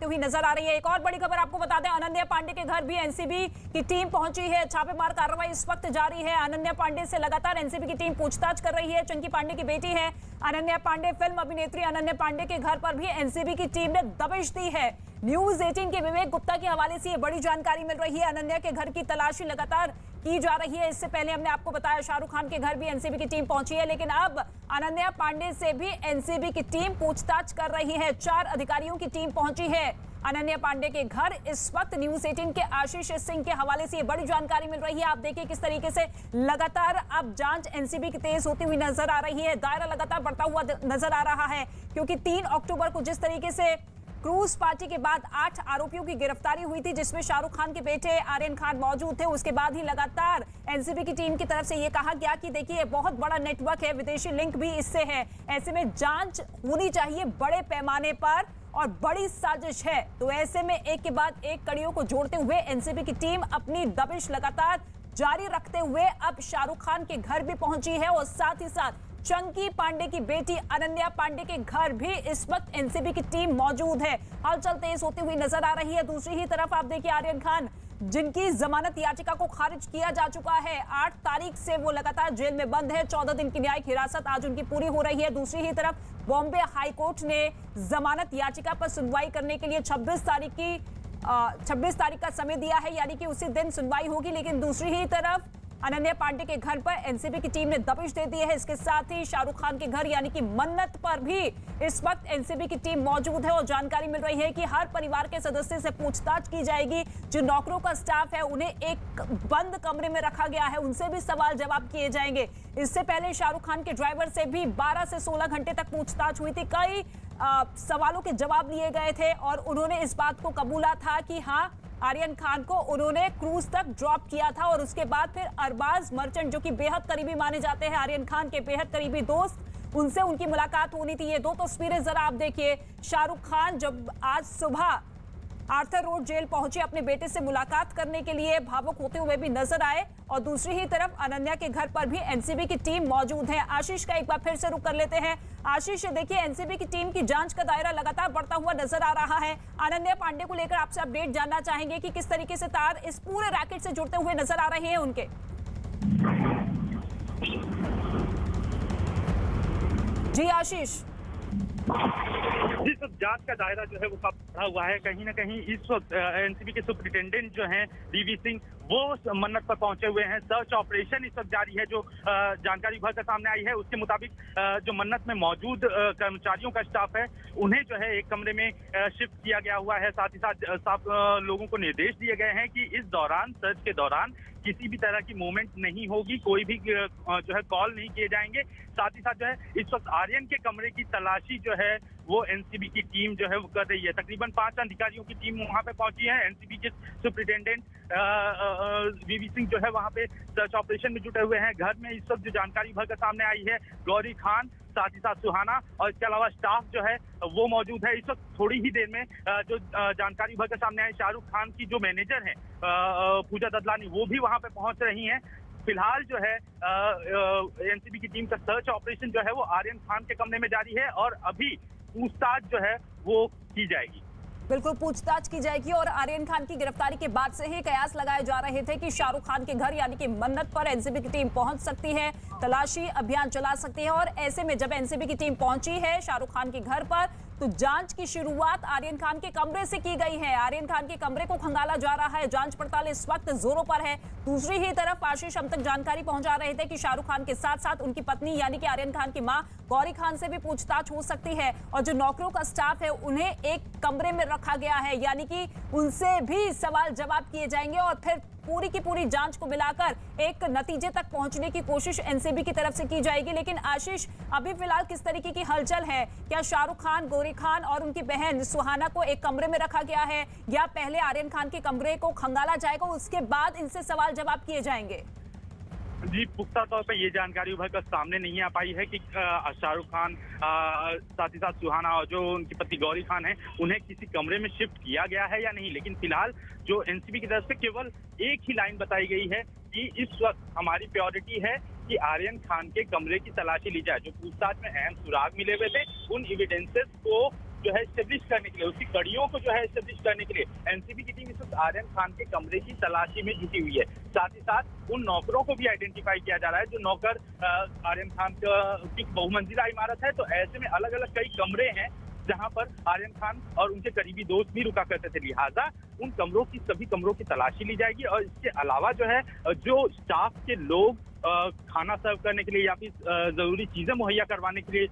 हुई नजर आ रही है। एक और बड़ी खबर आपको बता दें, अनन्या पांडे के घर भी एनसीबी की टीम पहुंची है। छापेमार कार्रवाई इस वक्त जारी है। अनन्या पांडे से लगातार एनसीबी की टीम पूछताछ कर रही है। चंकी पांडे की बेटी है अनन्या पांडे। फिल्म अभिनेत्री अनन्या पांडे के घर पर भी एनसीबी की टीम ने दबिश दी है। न्यूज 18 के विवेक गुप्ता के हवाले से ये बड़ी जानकारी मिल रही है। अनन्या के घर की तलाशी लगातार की जा रही है। इससे पहले हमने आपको बताया शाहरुख खान के घर भी एनसीबी की टीम पहुंची है, लेकिन अब अनन्या पांडे से भी एनसीबी की टीम पूछताछ कर रही है। 4 अधिकारियों की टीम पहुंची है अनन्या पांडे के घर। इस वक्त न्यूज 18 के आशीष सिंह के हवाले से ये बड़ी जानकारी मिल रही है। आप देखिए किस तरीके से लगातार अब जांच एनसीबी की तेज होती हुई नजर आ रही है। दायरा लगातार बढ़ता हुआ नजर आ रहा है, क्योंकि 3 अक्टूबर को जिस तरीके से क्रूज पार्टी के बाद 8 आरोपियों की गिरफ्तारी हुई थी, जिसमें शाहरुख खान के बेटे आर्यन खान मौजूद थे, उसके बाद ही लगातार एनसीबी की टीम की तरफ से यह कहा गया कि देखिए बहुत बड़ा नेटवर्क है, विदेशी लिंक भी इससे है, ऐसे में जांच होनी चाहिए बड़े पैमाने पर और बड़ी साजिश है। तो ऐसे में एक के बाद एक कड़ियों को जोड़ते हुए एनसीबी की टीम अपनी दबिश लगातार जारी रखते हुए अब शाहरुख खान के घर भी पहुंची है और साथ ही साथ चंकी पांडे की बेटी अनन्या पांडे के घर भी इस वक्त एनसीबी की टीम मौजूद है। हलचल तेज होती हुई नजर आ रही है। दूसरी ही तरफ आप देखिए आर्यन खान, जिनकी जमानत याचिका को खारिज किया जा चुका है, 8 तारीख से वो लगातार जेल में बंद है। 14 दिन की न्यायिक हिरासत आज उनकी पूरी हो रही है। दूसरी ही तरफ बॉम्बे हाईकोर्ट ने जमानत याचिका पर सुनवाई करने के लिए 26 तारीख का समय दिया है, यानी कि उसी दिन सुनवाई होगी। लेकिन दूसरी ही तरफ अनन्या पांडे के घर पर एनसीबी की टीम ने दबिश दे दी है। इसके साथ ही शाहरुख खान के घर यानी कि मन्नत पर भी इस वक्त एनसीबी की टीम मौजूद है और जानकारी मिल रही है कि हर परिवार के सदस्य से पूछताछ की जाएगी। जो नौकरों का स्टाफ है उन्हें एक बंद कमरे में रखा गया है, उनसे भी सवाल जवाब किए जाएंगे। इससे पहले शाहरुख खान के ड्राइवर से भी 12 से 16 घंटे तक पूछताछ हुई थी। कई सवालों के जवाब लिए गए थे और उन्होंने इस बात को कबूला था कि हाँ, आर्यन खान को उन्होंने क्रूज तक ड्रॉप किया था और उसके बाद फिर अरबाज मर्चेंट, जो कि बेहद करीबी माने जाते हैं आर्यन खान के बेहद करीबी दोस्त, उनसे उनकी मुलाकात होनी थी। ये 2 तस्वीरें जरा आप देखिए। शाहरुख खान जब आज सुबह आर्थर रोड जेल पहुंचे अपने बेटे से मुलाकात करने के लिए, भावुक होते हुए भी नजर आए। और दूसरी ही तरफ अनन्या के घर पर भी एनसीबी की टीम मौजूद है। आशीष का एक बार फिर से रुख कर लेते हैं। आशीष, देखिए एनसीबी की टीम की जांच का दायरा लगातार बढ़ता हुआ नजर आ रहा है। अनन्या पांडे को लेकर आपसे अपडेट जानना चाहेंगे कि किस तरीके से तार इस पूरे रैकेट से जुड़ते हुए नजर आ रहे हैं उनके। जी आशीष। जी, तो जांच का दायरा जो है वो काफी बढ़ा हुआ है। कहीं ना कहीं इस वक्त एनसीबी के सुपरिटेंडेंट जो हैं डीवी सिंह, वो मन्नत पर पहुंचे हुए हैं। सर्च ऑपरेशन इस वक्त जारी है। जो जानकारी विभाग का सामने आई है उसके मुताबिक जो मन्नत में मौजूद कर्मचारियों का स्टाफ है उन्हें जो है एक कमरे में शिफ्ट किया गया हुआ है। साथ ही साथ लोगों को निर्देश दिए गए हैं कि इस दौरान, सर्च के दौरान किसी भी तरह की मूवमेंट नहीं होगी, कोई भी जो है कॉल नहीं किए जाएंगे। साथ ही साथ जो है इस वक्त आर्यन के कमरे की तलाशी जो है वो एनसीबी की टीम जो है वो कर रही है। तकरीबन 5 अधिकारियों की टीम वहां पे पहुंची है। एनसीबी के सुपरिटेंडेंट वीवी सिंह जो है वहां पे सर्च ऑपरेशन में जुटे हुए हैं। घर में इस वक्त जो जानकारी भर कर सामने आई है, गौरी खान, साथ ही साथ सुहाना और इसके अलावा स्टाफ जो है वो मौजूद है। इस वक्त थोड़ी ही देर में जो जानकारी भर कर सामने आई, शाहरुख खान की जो मैनेजर है पूजा ददलानी, वो भी वहां पे पहुंच रही हैं। फिलहाल जो है एनसीबी की टीम का सर्च ऑपरेशन जो है वो आर्यन खान के कमरे में जारी है और अभी पूछताछ जो है वो की जाएगी। बिल्कुल पूछताछ की जाएगी और आर्यन खान की गिरफ्तारी के बाद से ही कयास लगाए जा रहे थे कि शाहरुख खान के घर यानी कि मन्नत पर एनसीबी की टीम पहुंच सकती है, तलाशी अभियान चला सकती है। और ऐसे में जब एनसीबी की टीम पहुंची है शाहरुख खान के घर पर, तो जांच की शुरुआत आर्यन खान के कमरे से की गई है। आर्यन खान के कमरे को खंगाला जा रहा है। जांच पड़ताल इस वक्त जोरों पर है। दूसरी ही तरफ आशीष हम तक जानकारी पहुंचा रहे थे कि शाहरुख खान के साथ साथ उनकी पत्नी यानी कि आर्यन खान की मां गौरी खान से भी पूछताछ हो सकती है और जो नौकरों का स्टाफ है उन्हें एक कमरे में रखा गया है, यानी कि उनसे भी सवाल जवाब किए जाएंगे और फिर पूरी की पूरी जांच को मिलाकर एक नतीजे तक पहुंचने की कोशिश एनसीबी की तरफ से की जाएगी। लेकिन आशीष, अभी फिलहाल किस तरीके की हलचल है? क्या शाहरुख खान, गौरी खान और उनकी बहन सुहाना को एक कमरे में रखा गया है या पहले आर्यन खान के कमरे को खंगाला जाएगा, उसके बाद इनसे सवाल जवाब किए जाएंगे? जी, पुख्ता तौर पर ये जानकारी उभर कर सामने नहीं आ पाई है कि शाहरुख खान साथ ही साथ सुहाना और जो उनकी पत्नी गौरी खान है उन्हें किसी कमरे में शिफ्ट किया गया है या नहीं। लेकिन फिलहाल जो एनसीबी की तरफ से केवल एक ही लाइन बताई गई है कि इस वक्त हमारी प्रायोरिटी है कि आर्यन खान के कमरे की तलाशी ली जाए। जो पूछताछ में अहम सुराग मिले हुए थे उन एविडेंसेस को जो है स्टेब्लिश करने के लिए, उसकी कड़ियों को जो है स्टेब्लिश करने के लिए एनसीबी की टीम इस वक्त आर्यन खान के कमरे की तलाशी में जुटी हुई है। साथ ही साथ उन नौकरों को भी आइडेंटिफाई किया जा रहा है जो नौकर आर्यन खान की बहुमंजिला इमारत है, तो ऐसे में अलग अलग कई कमरे हैं जहां पर आर्यन खान और उनके करीबी दोस्त भी रुका करते थे। लिहाजा उन कमरों की, सभी कमरों की तलाशी ली जाएगी और इसके अलावा जो है जो स्टाफ के लोग खाना सर्व करने के लिए या फिर जरूरी चीजें मुहैया करवाने के लिए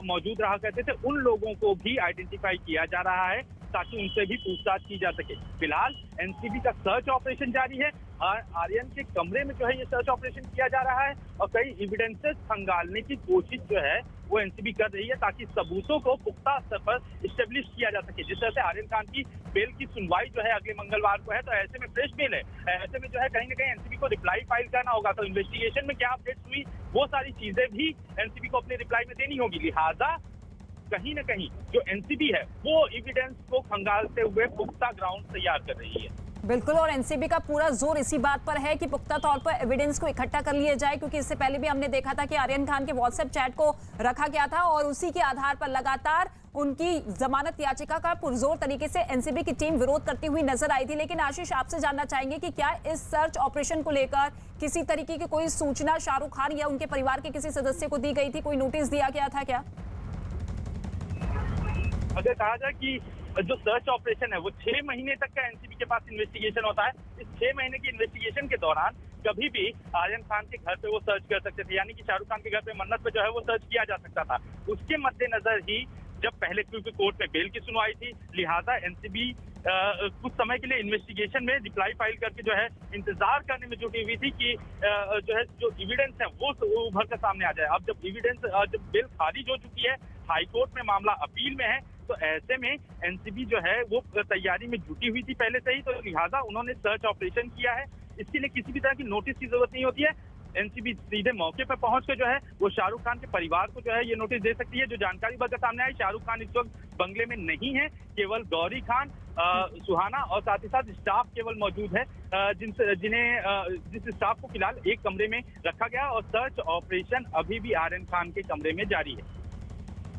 मौजूद रहा करते थे, उन लोगों को भी आइडेंटिफाई किया जा रहा है ताकि उनसे भी पूछताछ की जा सके। फिलहाल एनसीबी का सर्च ऑपरेशन जारी है। आर्यन के कमरे में जो है ये सर्च ऑपरेशन किया जा रहा है और कई एविडेंसेस खंगालने की कोशिश जो है वो एनसीबी कर रही है ताकि सबूतों को पुख्ता स्तर पर स्टेब्लिश किया जा सके। जिस तरह से आर्यन खान की बेल की सुनवाई जो है अगले मंगलवार को है, तो ऐसे में फ्रेश बेल है, ऐसे में जो है कहीं ना कहीं एनसीबी को रिप्लाई फाइल करना होगा, तो इन्वेस्टिगेशन में क्या अपडेट्स हुई वो सारी चीजें भी एनसीबी को अपने रिप्लाई में देनी होगी। लिहाजा कहीं ना कहीं जो एनसीबी है वो एविडेंस को खंगालते हुए पुख्ता ग्राउंड तैयार कर रही है। बिल्कुल, और एनसीबी का पूरा जोर इसी बात पर है कि पुख्ता तौर पर एविडेंस को इकट्ठा कर लिया जाए, क्योंकि इससे पहले भी हमने देखा था कि आर्यन खान के व्हाट्सएप चैट को रखा गया था और उसी के आधार पर लगातार उनकी जमानत याचिका का पुरजोर तरीके से एनसीबी की टीम विरोध करती हुई नजर आई थी। लेकिन आशीष, आपसे जानना चाहेंगे कि क्या इस सर्च ऑपरेशन को लेकर किसी तरीके की कोई सूचना शाहरुख खान या उनके परिवार के किसी सदस्य को दी गई थी, कोई नोटिस दिया गया था क्या? अगर कहा जाए कि जो सर्च ऑपरेशन है वो 6 महीने तक का एनसीबी के पास इन्वेस्टिगेशन होता है। इस 6 महीने की इन्वेस्टिगेशन के दौरान कभी भी आर्यन खान के घर पे वो सर्च कर सकते थे, यानी कि शाहरुख खान के घर पे मन्नत पे जो है वो सर्च किया जा सकता था। उसके मद्देनजर ही जब पहले क्योंकि कोर्ट में बेल की सुनवाई थी, लिहाजा एनसीबी कुछ समय के लिए इन्वेस्टिगेशन में रिप्लाई फाइल करके जो है इंतजार करने में जुटी हुई थी कि जो है जो एविडेंस है वो उभर कर सामने आ जाए। अब जब एविडेंस, जब बेल खारिज हो चुकी है, हाईकोर्ट में मामला अपील में है, तो ऐसे में एनसीबी जो है वो तैयारी में जुटी हुई थी पहले से ही, तो लिहाजा उन्होंने सर्च ऑपरेशन किया है। इसके लिए किसी भी तरह की नोटिस की जरूरत नहीं होती है। एनसीबी सीधे मौके पर पहुंच कर जो है वो शाहरुख खान के परिवार को जो है ये नोटिस दे सकती है। जो जानकारी बढ़कर सामने आई, शाहरुख खान इस वक्त बंगले में नहीं है, केवल गौरी खान, सुहाना और साथ ही साथ स्टाफ केवल मौजूद है, जिस स्टाफ को फिलहाल एक कमरे में रखा गया और सर्च ऑपरेशन अभी भी आर्यन खान के कमरे में जारी है।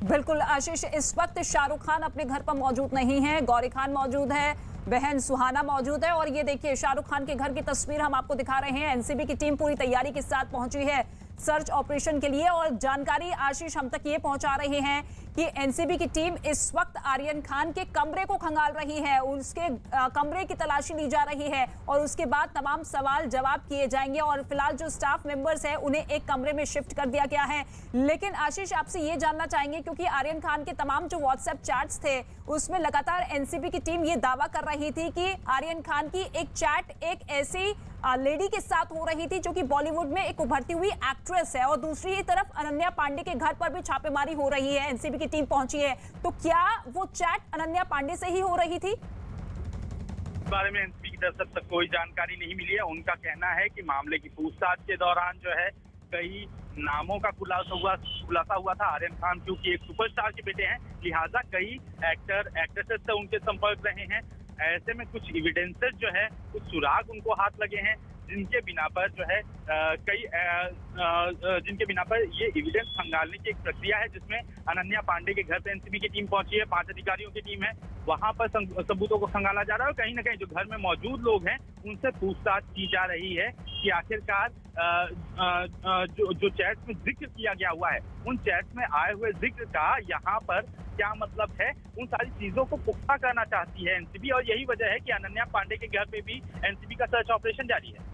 बिल्कुल आशीष, इस वक्त शाहरुख खान अपने घर पर मौजूद नहीं है, गौरी खान मौजूद है, बहन सुहाना मौजूद है और ये देखिए शाहरुख खान के घर की तस्वीर हम आपको दिखा रहे हैं। एनसीबी की टीम पूरी तैयारी के साथ पहुंची है सर्च ऑपरेशन के लिए और जानकारी आशीष हम तक ये पहुंचा रहे हैं कि एनसीबी की टीम इस वक्त आर्यन खान के कमरे को खंगाल रही है, उसके कमरे की तलाशी ली जा रही है और उसके बाद तमाम सवाल जवाब किए जाएंगे और फिलहाल जो स्टाफ मेंबर्स हैं उन्हें एक कमरे में शिफ्ट कर दिया गया है। लेकिन आशीष, आपसे ये जानना चाहेंगे क्योंकि आर्यन खान के तमाम जो व्हाट्सएप चैट्स थे उसमें लगातार एनसीबी की टीम ये दावा कर रही थी कि आर्यन खान की एक चैट एक ऐसी लेडी के साथ हो रही थी जो कि बॉलीवुड में एक उभरती हुई एक्ट्रेस है और दूसरी तरफ अनन्या पांडे के घर पर भी छापेमारी हो रही है, एनसीबी की टीम पहुंची है, तो क्या वो चैट अनन्या पांडे से ही हो रही थी? इस बारे में एनसीबी की तरफ से कोई जानकारी नहीं मिली है। उनका कहना है कि मामले की पूछताछ के दौरान जो है कई नामों का खुलासा हुआ था। आर्यन खान क्योंकि एक सुपरस्टार के बेटे हैं, लिहाजा कई एक्टर एक्ट्रेसेस से उनके संपर्क रहे हैं। ऐसे में कुछ एविडेंसेस जो है, कुछ सुराग उनको हाथ लगे हैं जिनके बिना पर जो है जिनके बिना पर ये एविडेंस खंगालने की एक प्रक्रिया है जिसमें अनन्या पांडे के घर पे एनसीबी की टीम पहुंची है, 5 अधिकारियों की टीम है, वहां पर सबूतों को खंगाला जा रहा है और कहीं ना कहीं जो घर में मौजूद लोग हैं उनसे पूछताछ की जा रही है कि आखिरकार जो चैट्स में जिक्र किया गया हुआ है उन चैट्स में आए हुए जिक्र का यहाँ पर क्या मतलब है, उन सारी चीजों को पुख्ता करना चाहती है एनसीबी और यही वजह है कि अनन्या पांडे के घर पे भी एनसीबी का सर्च ऑपरेशन जारी है।